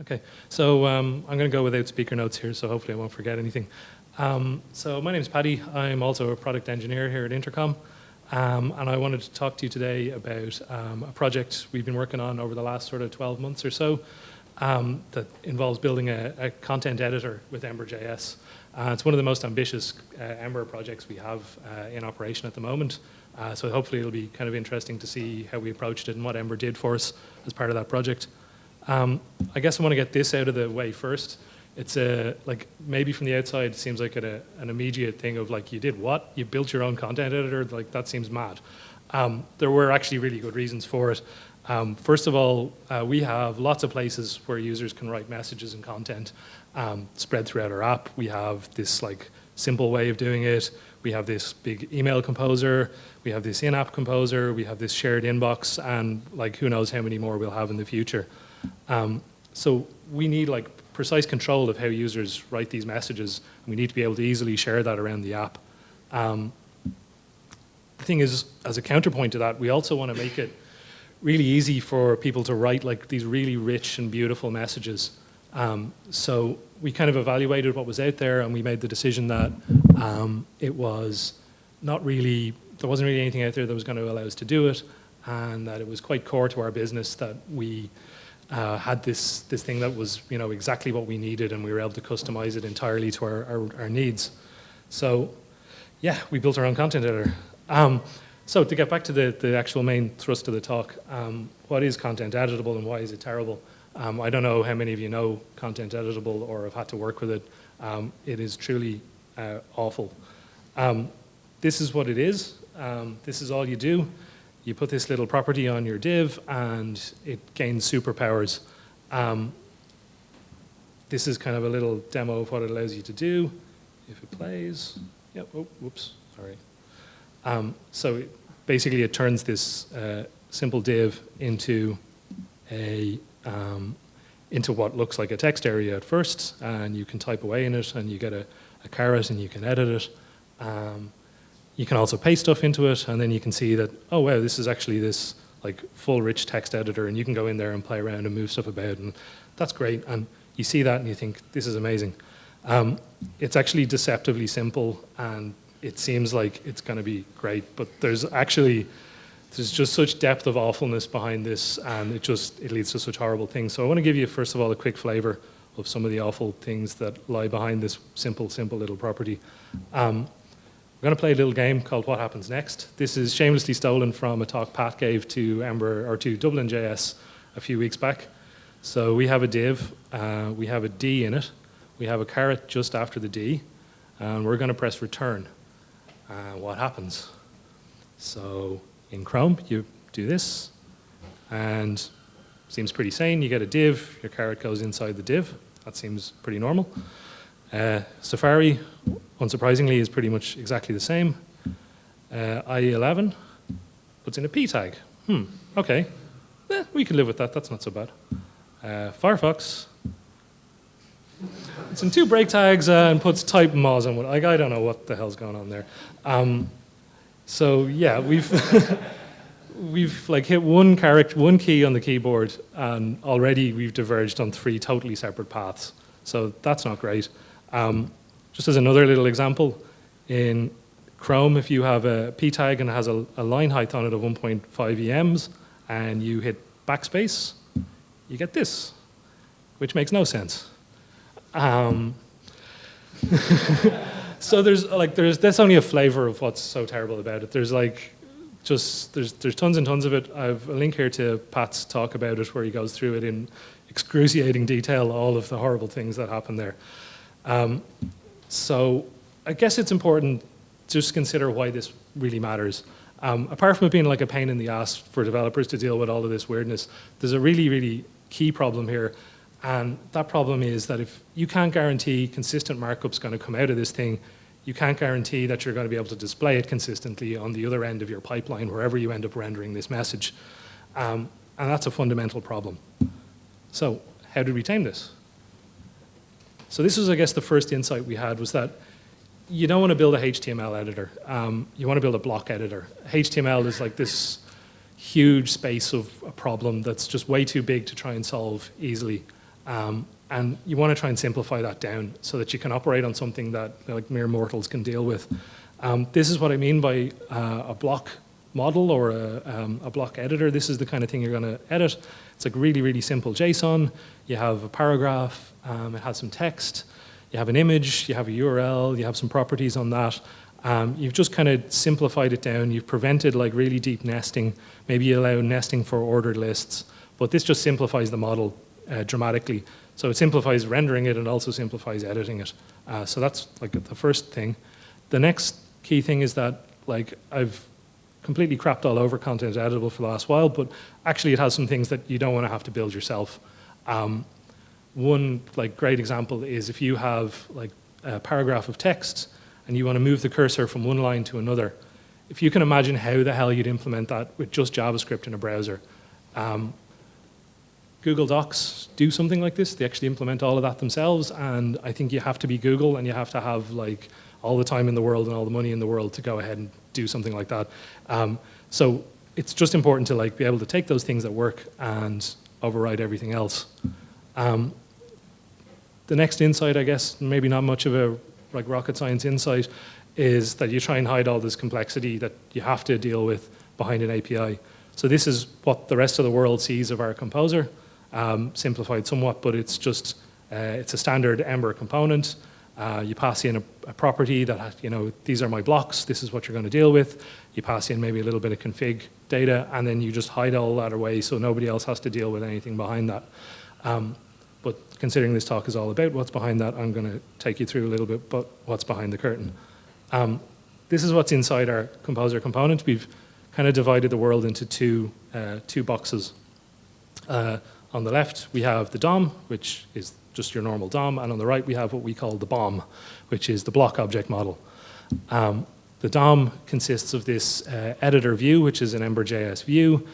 Okay, so I'm going to go without speaker notes here, so hopefully I won't forget anything. So my name is Paddy. I'm also a product engineer here at Intercom, and I wanted to talk to you today about a project we've been working on over the last sort of 12 months or so that involves building a content editor with Ember.js. It's one of the most ambitious Ember projects we have in operation at the moment, so hopefully it'll be kind of interesting to see how we approached it and what Ember did for us as part of that project. I guess I want to get this out of the way first. It's like maybe from the outside it seems like an immediate thing of like, you did what? You built your own content editor? Like, that seems mad. There were actually really good reasons for it. First of all, we have lots of places where users can write messages and content spread throughout our app. We have this like simple way of doing it. We have this big email composer. We have this in-app composer. We have this shared inbox, and like who knows how many more we'll have in the future. So we need like precise control of how users write these messages. We need to be able to easily share that around the app. The thing is, as a counterpoint to that, we also want to make it really easy for people to write like these really rich and beautiful messages. So we kind of evaluated what was out there, and we made the decision that it was not really, there wasn't really anything out there that was going to allow us to do it, and that it was quite core to our business that we had this thing that was, you know, exactly what we needed, and we were able to customize it entirely to our needs. So yeah, we built our own content editor. So to get back to the actual main thrust of the talk, what is content editable and why is it terrible? I don't know how many of you know content editable or have had to work with it. It is truly awful. This is what it is. This is all you do. You put this little property on your div and it gains superpowers. This is kind of a little demo of what it allows you to do. If it plays, yep, oh, whoops, sorry. So basically it turns this simple div into into what looks like a text area at first, and you can type away in it and you get a caret and you can edit it. You can also paste stuff into it, and then you can see that, oh wow, this is actually this like full rich text editor, and you can go in there and play around and move stuff about, and that's great. And you see that and you think, this is amazing. It's actually deceptively simple, and it seems like it's going to be great, but there's just such depth of awfulness behind this, and it leads to such horrible things. So I want to give you, first of all, a quick flavor of some of the awful things that lie behind this simple little property. We're going to play a little game called What Happens Next. This is shamelessly stolen from a talk Pat gave to Ember, or to DublinJS a few weeks back. So we have a div, we have a D in it, we have a caret just after the D, and we're going to press return. What happens? So in Chrome, you do this, and seems pretty sane. You get a div, your caret goes inside the div. That seems pretty normal. Safari, unsurprisingly, is pretty much exactly the same. IE11 puts in a p tag. Okay, we can live with that. That's not so bad. Firefox, it's in two break tags and puts type moz on one. Like, I don't know what the hell's going on there. So yeah, we've like hit one key on the keyboard, and already we've diverged on 3 totally separate paths. So that's not great. Just as another little example, in Chrome, if you have a p tag and it has a line height on it of 1.5 EMs, and you hit backspace, you get this, which makes no sense. So that's only a flavor of what's so terrible about it. There's like there's tons and tons of it. I've a link here to Pat's talk about it, where he goes through it in excruciating detail, all of the horrible things that happen there. So I guess it's important to just consider why this really matters. Apart from it being like a pain in the ass for developers to deal with all of this weirdness, there's a really, really key problem here. And that problem is that if you can't guarantee consistent markup's going to come out of this thing, you can't guarantee that you're going to be able to display it consistently on the other end of your pipeline, wherever you end up rendering this message. And that's a fundamental problem. So how did we tame this? So this was, I guess, the first insight we had, was that you don't want to build a HTML editor. You want to build a block editor. HTML is like this huge space of a problem that's just way too big to try and solve easily. And you want to try and simplify that down so that you can operate on something that like mere mortals can deal with. This is what I mean by a block model or a block editor. This is the kind of thing you're going to edit. It's like really, really simple JSON. You have a paragraph. It has some text. You have an image. You have a URL. You have some properties on that. You've just kind of simplified it down. You've prevented like really deep nesting. Maybe you allow nesting for ordered lists. But this just simplifies the model dramatically. So it simplifies rendering it and also simplifies editing it. So that's like the first thing. The next key thing is that like I've completely crapped all over Contenteditable for the last while, but actually it has some things that you don't want to have to build yourself. One like great example is if you have like a paragraph of text and you want to move the cursor from one line to another. If you can imagine how the hell you'd implement that with just JavaScript in a browser. Google Docs do something like this. They actually implement all of that themselves, and I think you have to be Google and you have to have like all the time in the world and all the money in the world to go ahead and do something like that. So it's just important to like be able to take those things that work and override everything else. The next insight, I guess, maybe not much of a like rocket science insight, is that you try and hide all this complexity that you have to deal with behind an API. So this is what the rest of the world sees of our composer. Simplified somewhat, but it's just, it's a standard Ember component. You pass in a property that, you know, these are my blocks, this is what you're going to deal with. You pass in maybe a little bit of config data, and then you just hide all that away so nobody else has to deal with anything behind that. But considering this talk is all about what's behind that, I'm going to take you through a little bit about what's behind the curtain. This is what's inside our composer component. We've kind of divided the world into two boxes. On the left, we have the DOM, which is just your normal DOM, and on the right, we have what we call the BOM, which is the block object model. The DOM consists of this editor view, which is an Ember.js view,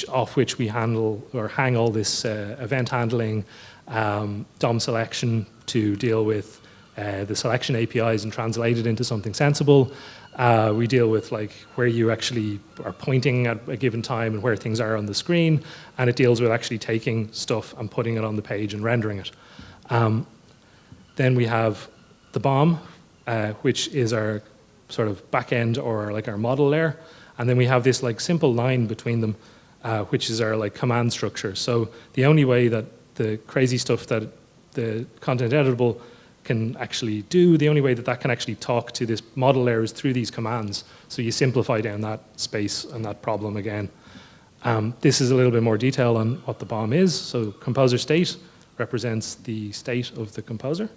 off which we handle or hang all this event handling, DOM selection to deal with the selection APIs and translate it into something sensible. We deal with like where you actually are pointing at a given time and where things are on the screen, and it deals with actually taking stuff and putting it on the page and rendering it. Then we have the BOM, which is our sort of backend or like our model layer, and then we have this like simple line between them, which is our like command structure. So the only way that the crazy stuff that the Contenteditable can actually do, the only way that that can actually talk to this model layer is through these commands. So you simplify down that space and that problem again. This is a little bit more detail on what the BOM is. So composer state represents the state of the composer.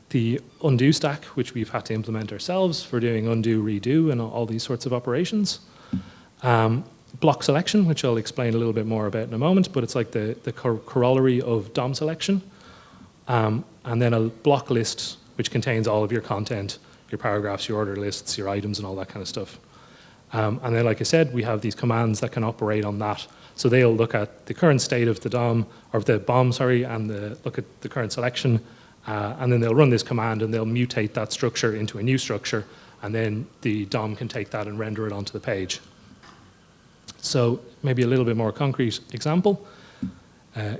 The undo stack, which we've had to implement ourselves for doing undo, redo, and all these sorts of operations. Block selection, which I'll explain a little bit more about in a moment, but it's like the corollary of DOM selection. And then a block list, which contains all of your content, your paragraphs, your order lists, your items, and all that kind of stuff. And then, like I said, we have these commands that can operate on that. So they'll look at the current state of the DOM, or the BOM, sorry, and look at the current selection, and then they'll run this command and they'll mutate that structure into a new structure, and then the DOM can take that and render it onto the page. So maybe a little bit more concrete example.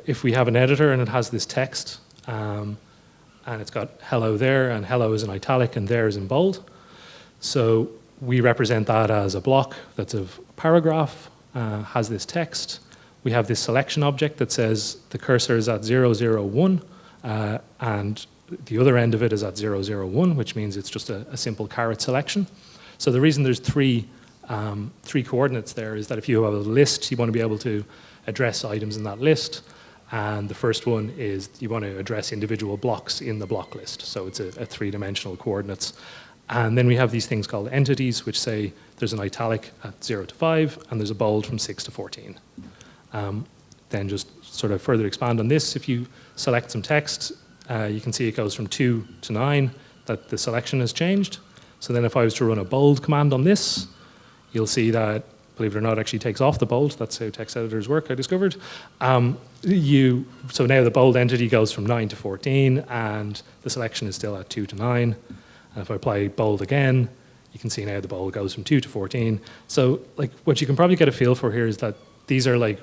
If we have an editor and it has this text, and it's got hello there, and hello is in italic, and there is in bold. So we represent that as a block that's a paragraph, has this text. We have this selection object that says the cursor is at 001, and the other end of it is at 001, which means it's just a simple caret selection. So the reason there's three coordinates there is that if you have a list, you want to be able to address items in that list. And the first one is you want to address individual blocks in the block list. So it's a three-dimensional coordinates. And then we have these things called entities, which say there's an italic at 0 to 5, and there's a bold from 6 to 14. Then just sort of further expand on this. If you select some text, you can see it goes from 2 to 9, that the selection has changed. So then if I was to run a bold command on this, you'll see that, believe it or not, actually takes off the bold. That's how text editors work, I discovered. So now the bold entity goes from 9 to 14, and the selection is still at 2 to 9. And if I apply bold again, you can see now the bold goes from 2 to 14. So like what you can probably get a feel for here is that these are like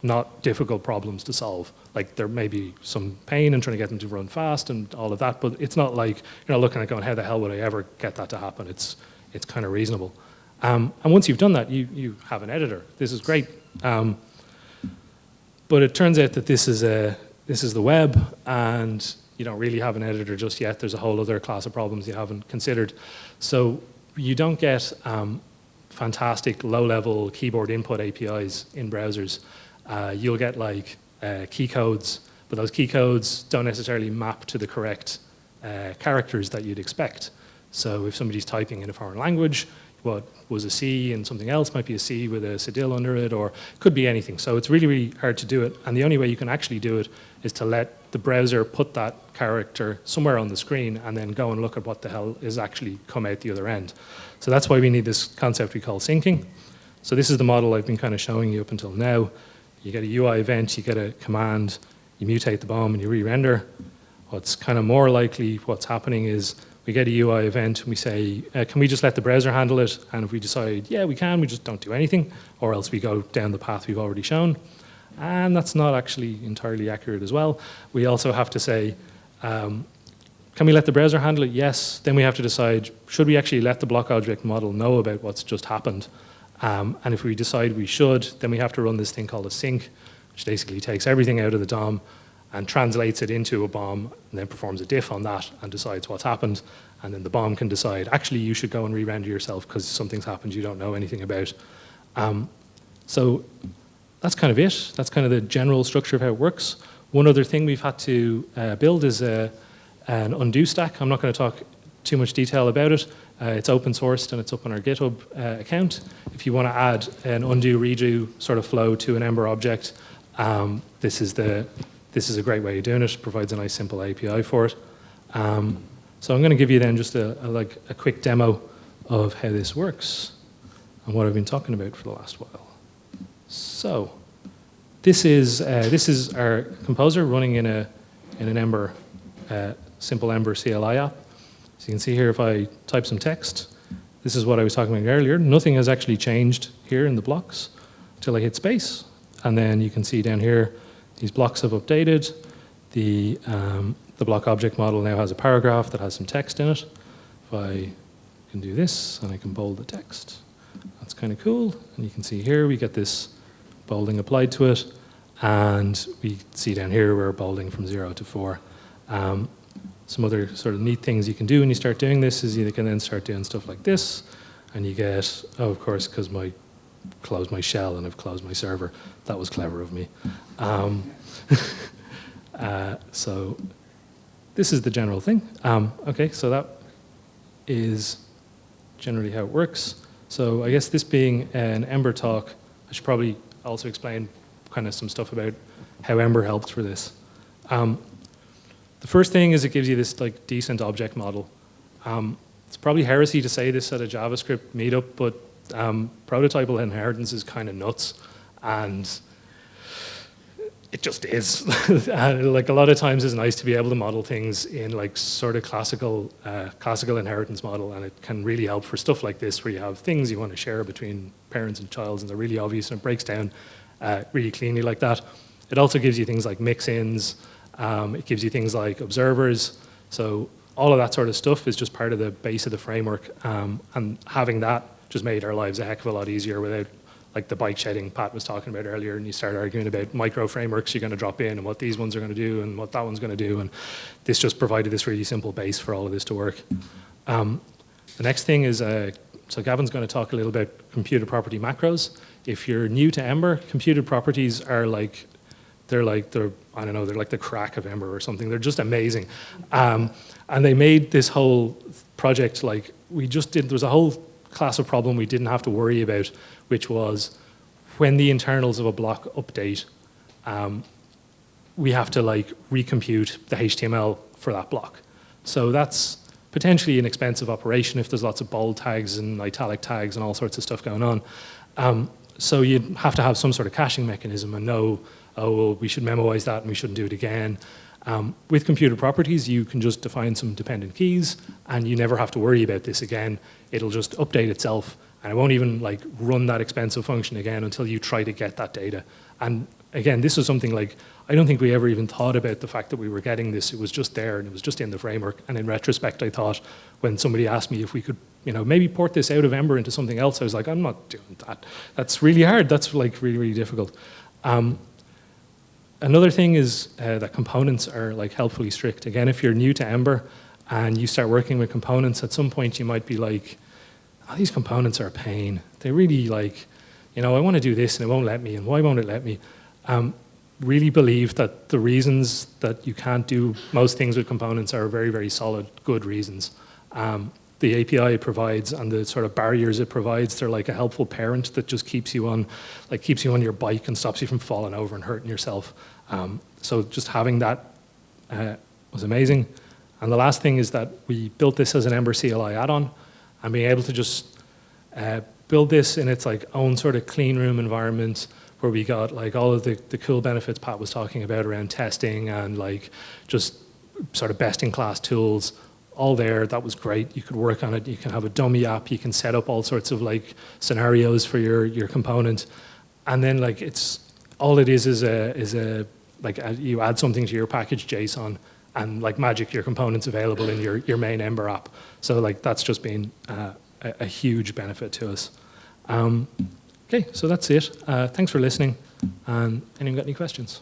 not difficult problems to solve. Like there may be some pain in trying to get them to run fast and all of that, but it's not like you're not looking at going, how the hell would I ever get that to happen? It's kind of reasonable. And once you've done that, you have an editor. This is great. But it turns out that this is the web, and you don't really have an editor just yet. There's a whole other class of problems you haven't considered. So you don't get fantastic low-level keyboard input APIs in browsers. You'll get like key codes, but those key codes don't necessarily map to the correct characters that you'd expect. So if somebody's typing in a foreign language, what was a C and something else might be a C with a cedille under it, or could be anything. So it's really, really hard to do it. And the only way you can actually do it is to let the browser put that character somewhere on the screen and then go and look at what the hell is actually come out the other end. So that's why we need this concept we call syncing. So this is the model I've been kind of showing you up until now. You get a UI event, you get a command, you mutate the BOM and you re-render. What's kind of more likely what's happening is we get a UI event and we say, can we just let the browser handle it? And if we decide, yeah, we can, we just don't do anything, or else we go down the path we've already shown. And that's not actually entirely accurate as well. We also have to say, can we let the browser handle it? Yes. Then we have to decide, should we actually let the block object model know about what's just happened? And if we decide we should, then we have to run this thing called a sync, which basically takes everything out of the DOM and translates it into a BOM, and then performs a diff on that and decides what's happened. And then the BOM can decide, actually, you should go and re-render yourself because something's happened you don't know anything about. So that's kind of it. That's kind of the general structure of how it works. One other thing we've had to build is an undo stack. I'm not going to talk too much detail about it. It's open sourced and it's up on our GitHub account. If you want to add an undo redo sort of flow to an Ember object, this is a great way of doing it. It provides a nice simple API for it. So I'm going to give you then just a quick demo of how this works and what I've been talking about for the last while. So this is our composer running in an Ember, simple Ember CLI app. So you can see here if I type some text, this is what I was talking about earlier. Nothing has actually changed here in the blocks until I hit space. And then you can see down here, these blocks have updated. The block object model now has a paragraph that has some text in it. If I can do this, and I can bold the text, that's kind of cool. And you can see here, we get this bolding applied to it. And we see down here, we're bolding from 0 to 4. Some other sort of neat things you can do when you start doing this is you can then start doing stuff like this. And you get, oh, of course, because closed my shell and I've closed my server. That was clever of me. So this is the general thing. Okay, so that is generally how it works. So I guess this being an Ember talk, I should probably also explain kind of some stuff about how Ember helps for this. The first thing is it gives you this like decent object model. It's probably heresy to say this at a JavaScript meetup, but prototypal inheritance is kind of nuts, and it just is. Like a lot of times it's nice to be able to model things in like sort of classical inheritance model, and it can really help for stuff like this where you have things you want to share between parents and child and they're really obvious and it breaks down really cleanly like that. It also gives you things like mix-ins. It gives you things like observers. So all of that sort of stuff is just part of the base of the framework, and having that just made our lives a heck of a lot easier without like the bike shedding Pat was talking about earlier, and you start arguing about micro frameworks you're going to drop in and what these ones are going to do and what that one's going to do, and this just provided this really simple base for all of this to work. The next thing is, so Gavin's going to talk a little about computed property macros. If you're new to Ember, computed properties are like, they're like the crack of Ember or something. They're just amazing. And they made this whole project like, there was a whole class of problem we didn't have to worry about, which was when the internals of a block update, we have to like recompute the HTML for that block. So that's potentially an expensive operation if there's lots of bold tags and italic tags and all sorts of stuff going on. So you'd have to have some sort of caching mechanism and know, oh, well, we should memoize that and we shouldn't do it again. With computed properties, you can just define some dependent keys and you never have to worry about this again. It'll just update itself and it won't even like run that expensive function again until you try to get that data. And again, this was something like, I don't think we ever even thought about the fact that we were getting this. It was just there, and it was just in the framework. And in retrospect, I thought when somebody asked me if we could, maybe port this out of Ember into something else, I was like, I'm not doing that. That's really hard. That's like really, really difficult. Another thing is that components are like helpfully strict. Again, if you're new to Ember and you start working with components, at some point you might be like, oh, these components are a pain. They really like, I want to do this and it won't let me, and why won't it let me? Really believe that the reasons that you can't do most things with components are very, very solid, good reasons. The API it provides and the sort of barriers it provides, they're like a helpful parent that just keeps you on your bike and stops you from falling over and hurting yourself. So just having that was amazing. And the last thing is that we built this as an Ember CLI add-on, and being able to just build this in its like own sort of clean room environment, where we got like all of the cool benefits Pat was talking about around testing and like just sort of best-in-class tools, all there. That was great. You could work on it. You can have a dummy app. You can set up all sorts of like scenarios for your component, and then like all it is a like you add something to your package JSON, and like magic, your component's available in your main Ember app. So like that's just been a huge benefit to us. Okay, so that's it. Thanks for listening. And anyone got any questions?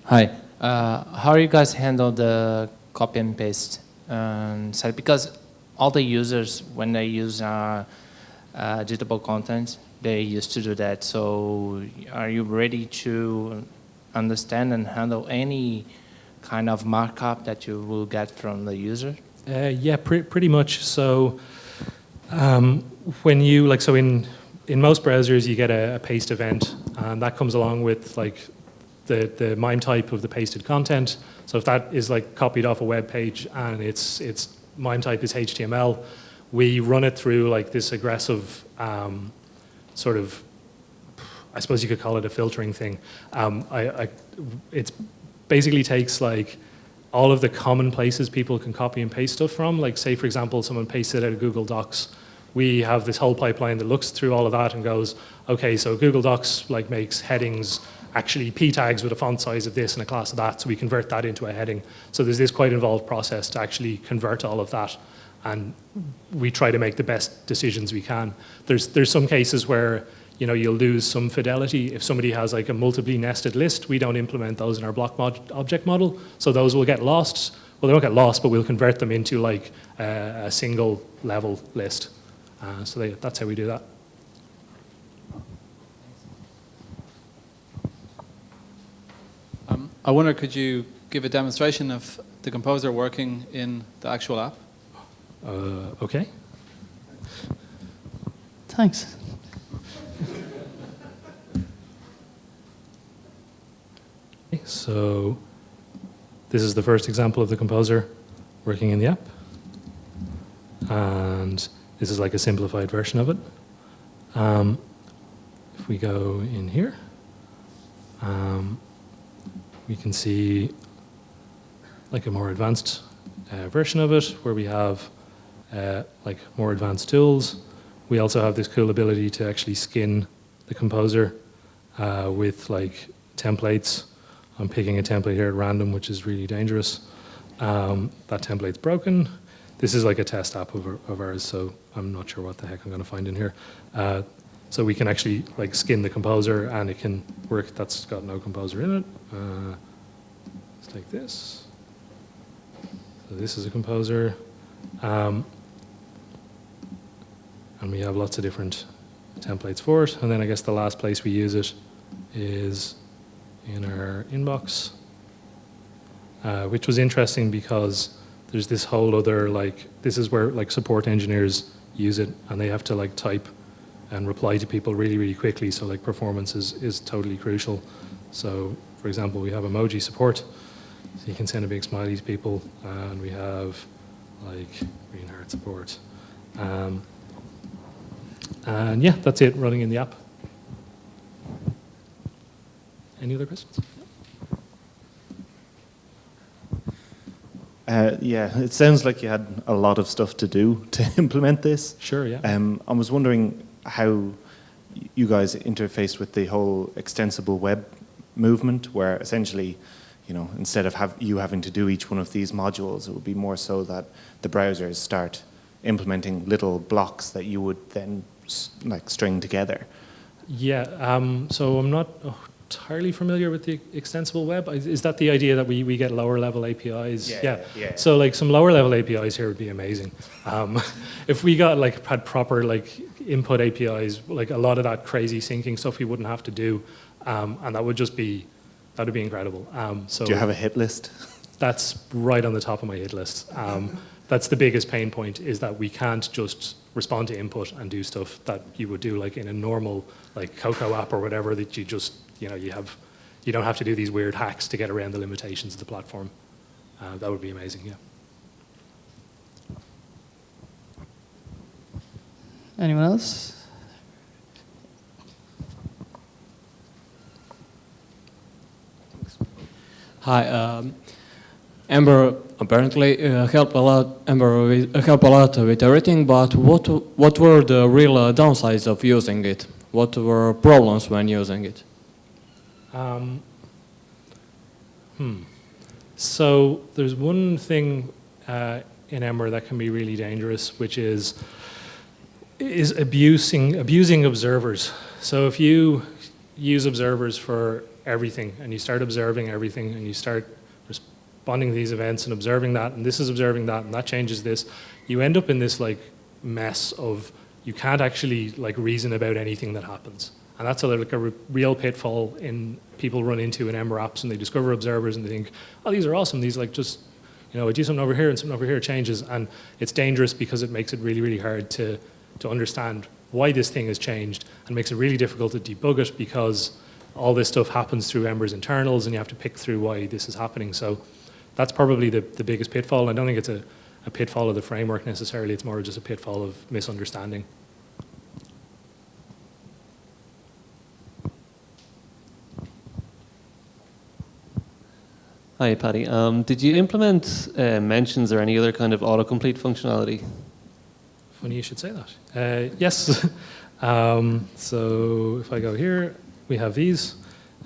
Hi. How are you guys handle the copy and paste side? Because all the users, when they use editable content, they used to do that. So are you ready to understand and handle any kind of markup that you will get from the user? Yeah, pretty much. So when you, in most browsers, you get a paste event, and that comes along with like the MIME type of the pasted content. So if that is like copied off a web page and its MIME type is HTML, we run it through like this aggressive sort of, I suppose you could call it a filtering thing. It basically takes like all of the common places people can copy and paste stuff from. Like say, for example, someone pastes it out of Google Docs. We have this whole pipeline that looks through all of that and goes, okay, so Google Docs like makes headings actually p tags with a font size of this and a class of that, so we convert that into a heading. So there's this quite involved process to actually convert all of that, and we try to make the best decisions we can. There's some cases where you'll lose some fidelity. If somebody has like a multiply nested list, we don't implement those in our block object model, so those will get lost. Well, they don't get lost, but we'll convert them into like a single level list. So that's how we do that. I wonder, could you give a demonstration of the composer working in the actual app? Okay. Thanks. Okay, so this is the first example of the composer working in the app. And this is like a simplified version of it. If we go in here, we can see like a more advanced version of it, where we have like more advanced tools. We also have this cool ability to actually skin the composer with like templates. I'm picking a template here at random, which is really dangerous. That template's broken. This is like a test app of ours, so I'm not sure what the heck I'm going to find in here. So we can actually like skin the composer, and it can work. That's got no composer in it. Let's take this. So this is a composer. And we have lots of different templates for it. And then I guess the last place we use it is in our inbox, which was interesting because there's this whole other, like, this is where like support engineers use it, and they have to like type and reply to people really, really quickly. So like performance is totally crucial. So for example, we have emoji support. So you can send a big smiley to people, and we have like green heart support. And yeah, that's it running in the app. Any other questions? Yeah, it sounds like you had a lot of stuff to do to implement this. Sure, yeah. I was wondering how you guys interface with the whole extensible web movement, where essentially, instead of you having to do each one of these modules, it would be more so that the browsers start implementing little blocks that you would then string together. Yeah, so I'm not entirely familiar with the extensible web. Is that the idea that we get lower level APIs? Yeah. So some lower level APIs here would be amazing. If we got had proper input APIs, a lot of that crazy syncing stuff we wouldn't have to do, and that would be incredible. So do you have a hit list? That's right on the top of my hit list. That's the biggest pain point, is that we can't just respond to input and do stuff that you would do in a normal Cocoa app or whatever, that you just you don't have to do these weird hacks to get around the limitations of the platform. That would be amazing, yeah. Anyone else? Hi, Ember apparently help a lot. Ember help a lot with everything, but what were the real downsides of using it? What were problems when using it? So there's one thing in Ember that can be really dangerous, which is abusing observers. So if you use observers for everything, and you start observing everything, and you start responding to these events and observing that, and this is observing that, and that changes this, you end up in this mess of you can't actually reason about anything that happens. And that's a real pitfall people run into in Ember apps, and they discover observers and they think, oh, these are awesome. These just, I do something over here and something over here changes. And it's dangerous because it makes it really, really hard to understand why this thing has changed, and makes it really difficult to debug it because all this stuff happens through Ember's internals and you have to pick through why this is happening. So that's probably the biggest pitfall. I don't think it's a pitfall of the framework necessarily. It's more just a pitfall of misunderstanding. Hi, Paddy. Did you implement mentions or any other kind of autocomplete functionality? Funny you should say that. Yes. So if I go here, we have these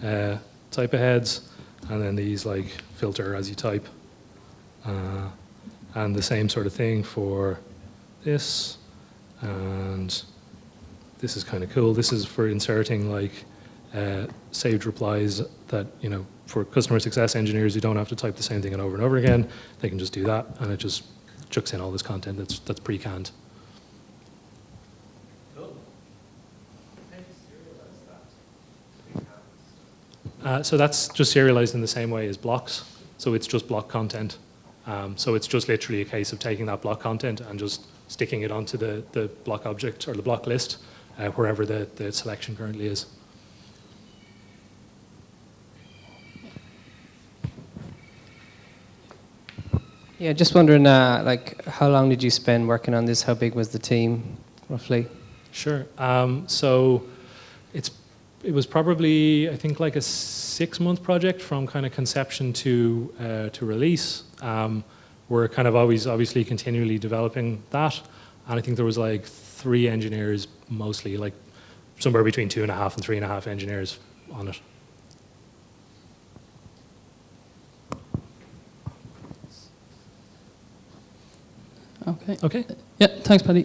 type aheads, and then these filter as you type. And the same sort of thing for this. And this is kind of cool. This is for inserting saved replies that, for customer success engineers who don't have to type the same thing over and over again, they can just do that, and it just chucks in all this content that's pre-canned. So that's just serialized in the same way as blocks. So it's just block content. So it's just literally a case of taking that block content and just sticking it onto the block object or the block list, wherever the selection currently is. Yeah, just wondering, how long did you spend working on this? How big was the team, roughly? Sure. So it was probably, I think, a 6-month project from kind of conception to release. We're kind of always, obviously, continually developing that. And I think there was 3 engineers mostly, somewhere between 2.5 and 3.5 engineers on it. Okay. Okay. Yeah, thanks, Paddy.